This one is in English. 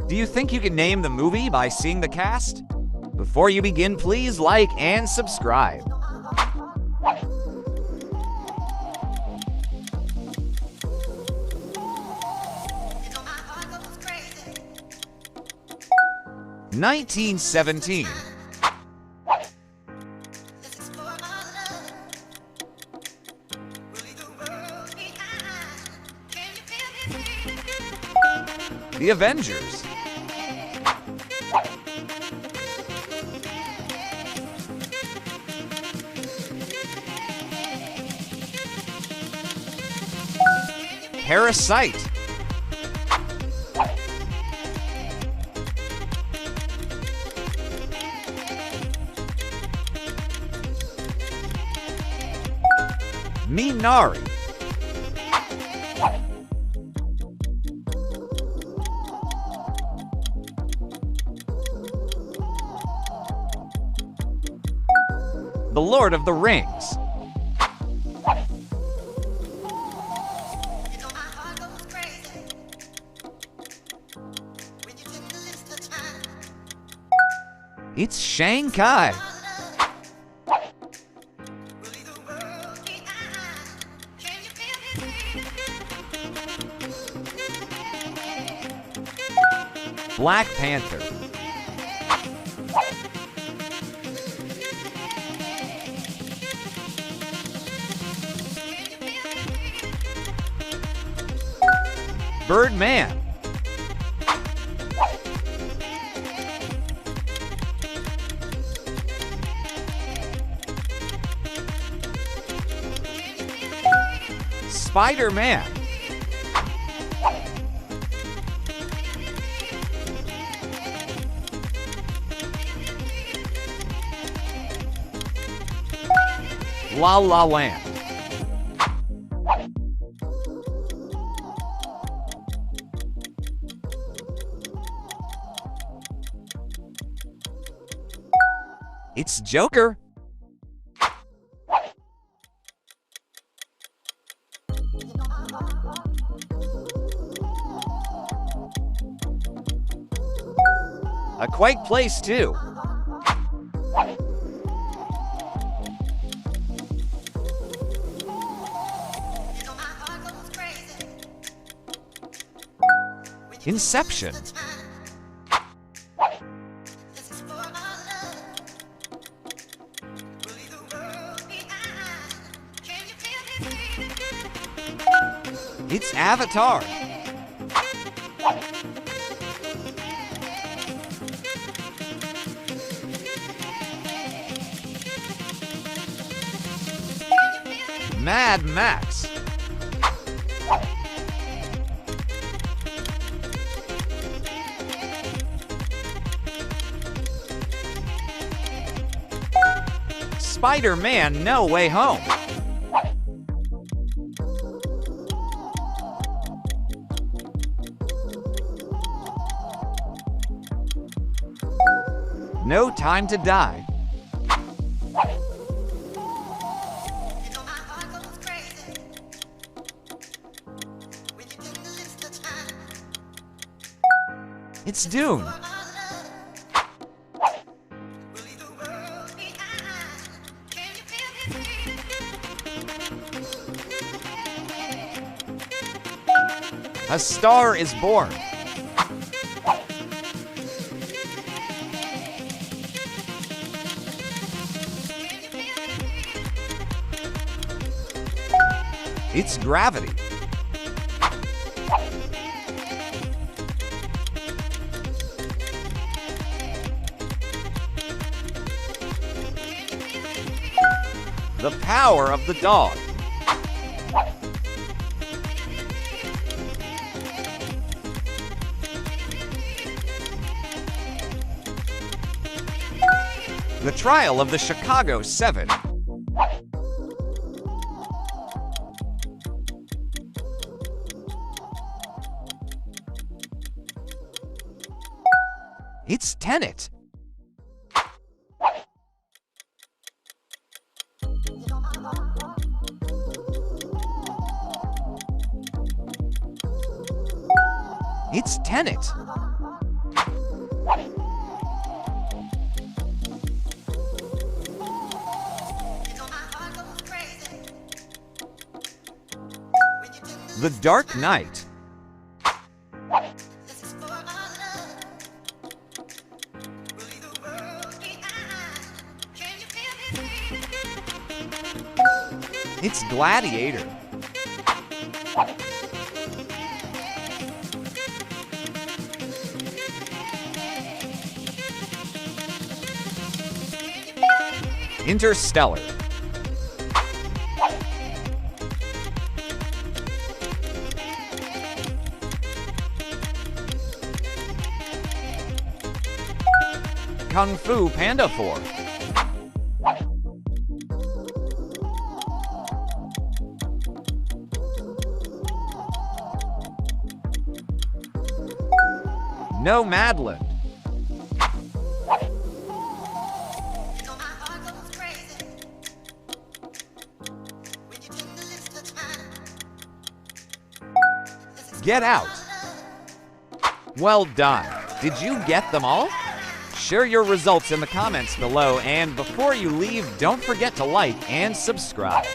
Do you think you can name the movie by seeing the cast? Before you begin, please like and subscribe. (1917) The Avengers. Parasite. Minari. The Lord of the Rings. It's Shanghai. Black Panther. Birdman. Spider-Man. La La Land. It's Joker. A Quiet Place 2. Inception. It's Avatar. Mad Max. Spider-Man: No Way Home. No Time to Die. It's Dune. A Star is Born. It's Gravity. The Power of the Dog. The Trial of the Chicago 7. It's Tenet. It's Tenet. The Dark Knight. It's Gladiator. Interstellar. Kung Fu Panda 4. Nomadland. Get Out. Well done. Did you get them all? Share your results in the comments below, and before you leave, don't forget to like and subscribe.